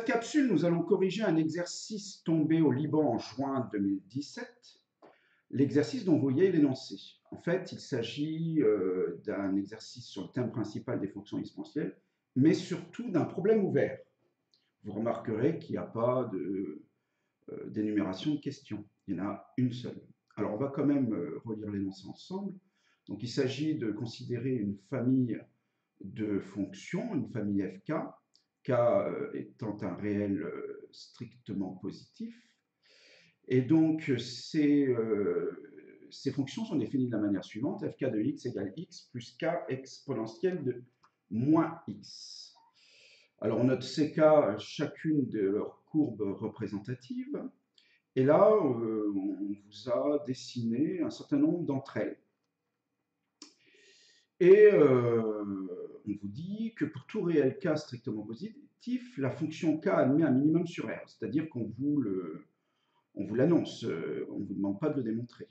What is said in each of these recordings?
cette capsule, nous allons corriger un exercice tombé au Liban en juin 2017. L'exercice dont vous voyez l'énoncé. En fait, il s'agit d'un exercice sur le thème principal des fonctions exponentielles, mais surtout d'un problème ouvert. Vous remarquerez qu'il n'y a pas d'énumération de questions. Il y en a une seule. Alors, on va quand même relire l'énoncé ensemble. Donc, il s'agit de considérer une famille de fonctions, une famille fk, k étant un réel strictement positif. Et donc, ces fonctions sont définies de la manière suivante. Fk de x égale x plus k exponentielle de moins x. Alors, on note ces cas, chacune de leurs courbes représentatives. Et là, on vous a dessiné un certain nombre d'entre elles. Et on vous dit que pour tout réel k strictement positif, la fonction k admet un minimum sur R. C'est-à-dire qu'on vous l'annonce, on ne vous demande pas de le démontrer.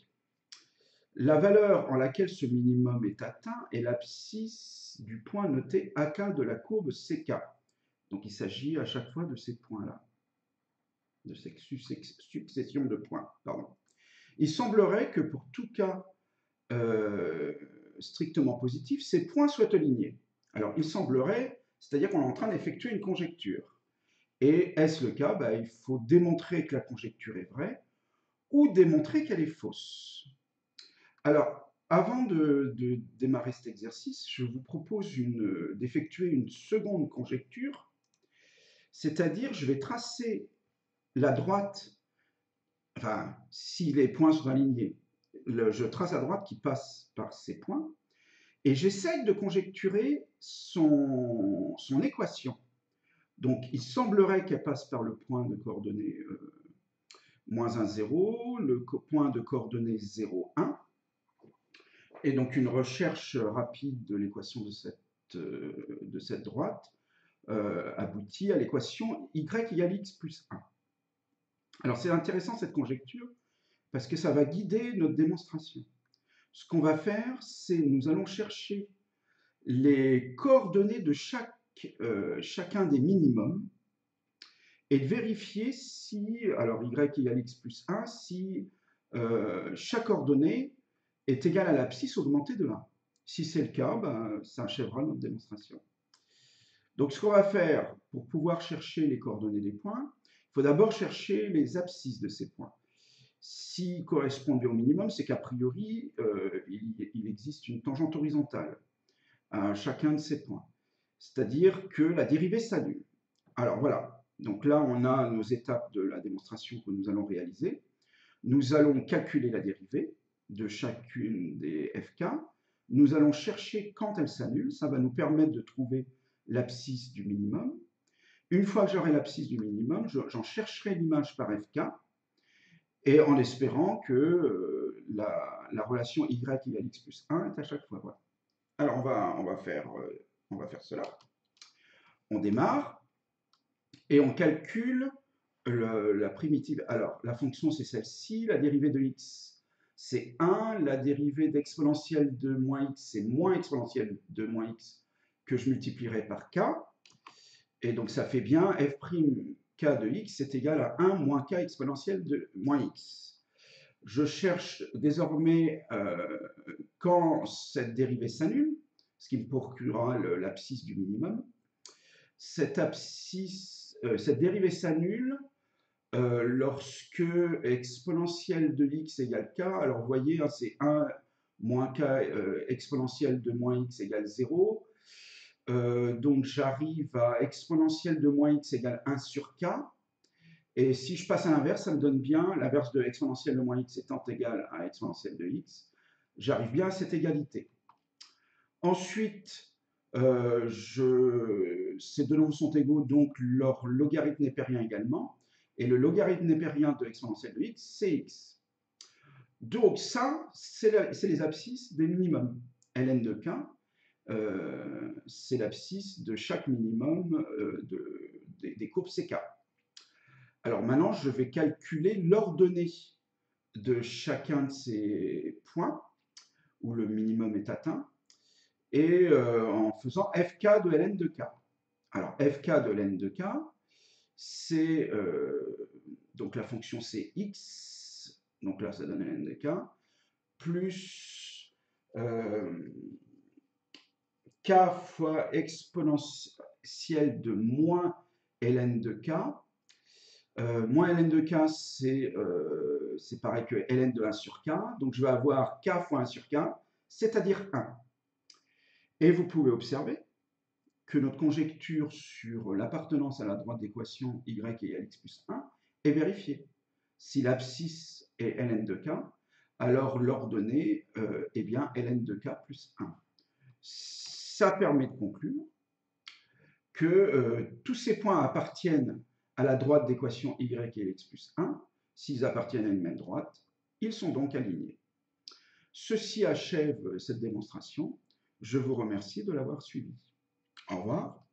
La valeur en laquelle ce minimum est atteint est l'abscisse du point noté AK de la courbe CK. Donc il s'agit à chaque fois de ces points-là, de cette succession de points. Pardon. Il semblerait que pour tout cas strictement positif, ces points soient alignés. Alors il semblerait, c'est-à-dire qu'on est en train d'effectuer une conjecture. Et est-ce le cas? Il faut démontrer que la conjecture est vraie ou démontrer qu'elle est fausse. Alors, avant de démarrer cet exercice, je vous propose d'effectuer une seconde conjecture, c'est-à-dire je vais tracer la droite, enfin, si les points sont alignés, je trace la droite qui passe par ces points, et j'essaye de conjecturer son équation. Donc, il semblerait qu'elle passe par le point de coordonnées moins 1, 0, le point de coordonnées 0, 1, et donc une recherche rapide de l'équation de cette droite aboutit à l'équation y égale x plus 1. Alors c'est intéressant cette conjecture parce que ça va guider notre démonstration. Ce qu'on va faire, c'est nous allons chercher les coordonnées de chacun des minimums et de vérifier si, alors y égale x plus 1, si chaque coordonnée est égale à l'abscisse augmentée de 1. Si c'est le cas, ça achèvera notre démonstration. Donc ce qu'on va faire pour pouvoir chercher les coordonnées des points, il faut d'abord chercher les abscisses de ces points. S'ils correspondent bien au minimum, c'est qu'a priori, il existe une tangente horizontale à chacun de ces points. C'est-à-dire que la dérivée s'annule. Alors voilà, donc là on a nos étapes de la démonstration que nous allons réaliser. Nous allons calculer la dérivée de chacune des fk. Nous allons chercher quand elle s'annule. Ça va nous permettre de trouver l'abscisse du minimum. Une fois que j'aurai l'abscisse du minimum, j'en chercherai l'image par fk, et en espérant que la relation y égale x plus 1 est à chaque fois. Voilà. Alors on va faire cela. On démarre et on calcule la primitive. Alors la fonction c'est celle-ci, la dérivée de x c'est 1, la dérivée d'exponentielle de moins x c'est moins exponentielle de moins x que je multiplierai par k. Et donc ça fait bien f' k de x est égal à 1 moins k exponentielle de moins x. Je cherche désormais quand cette dérivée s'annule, ce qui me procurera l'abscisse du minimum. Cette dérivée s'annule lorsque exponentielle de x égale k. Alors vous voyez, c'est 1 moins k exponentielle de moins x égale 0. Donc j'arrive à exponentielle de moins x égale 1 sur k. Et si je passe à l'inverse, ça me donne bien l'inverse de exponentielle de moins x étant égal à exponentielle de x. J'arrive bien à cette égalité. Ensuite, ces deux nombres sont égaux, donc leur logarithme népérien également. Et le logarithme népérien de exponentielle de x, c'est x. Donc ça, c'est les abscisses des minimums. Ln de k, c'est l'abscisse de chaque minimum des courbes CK. Alors maintenant, je vais calculer l'ordonnée de chacun de ces points où le minimum est atteint et en faisant fk de ln de k. Alors fk de ln de k, c'est donc la fonction c'est x, donc là ça donne ln de k, plus k fois exponentielle de moins ln de k. Moins ln de k, c'est pareil que ln de 1 sur k, donc je vais avoir k fois 1 sur k, c'est-à-dire 1. Et vous pouvez observer que notre conjecture sur l'appartenance à la droite d'équation y égale x plus 1 est vérifiée. Si l'abscisse est ln de k, alors l'ordonnée est bien ln de k plus 1. Ça permet de conclure que tous ces points appartiennent à la droite d'équation y égale x plus 1. S'ils appartiennent à une même droite, ils sont donc alignés. Ceci achève cette démonstration. Je vous remercie de l'avoir suivi. Au revoir.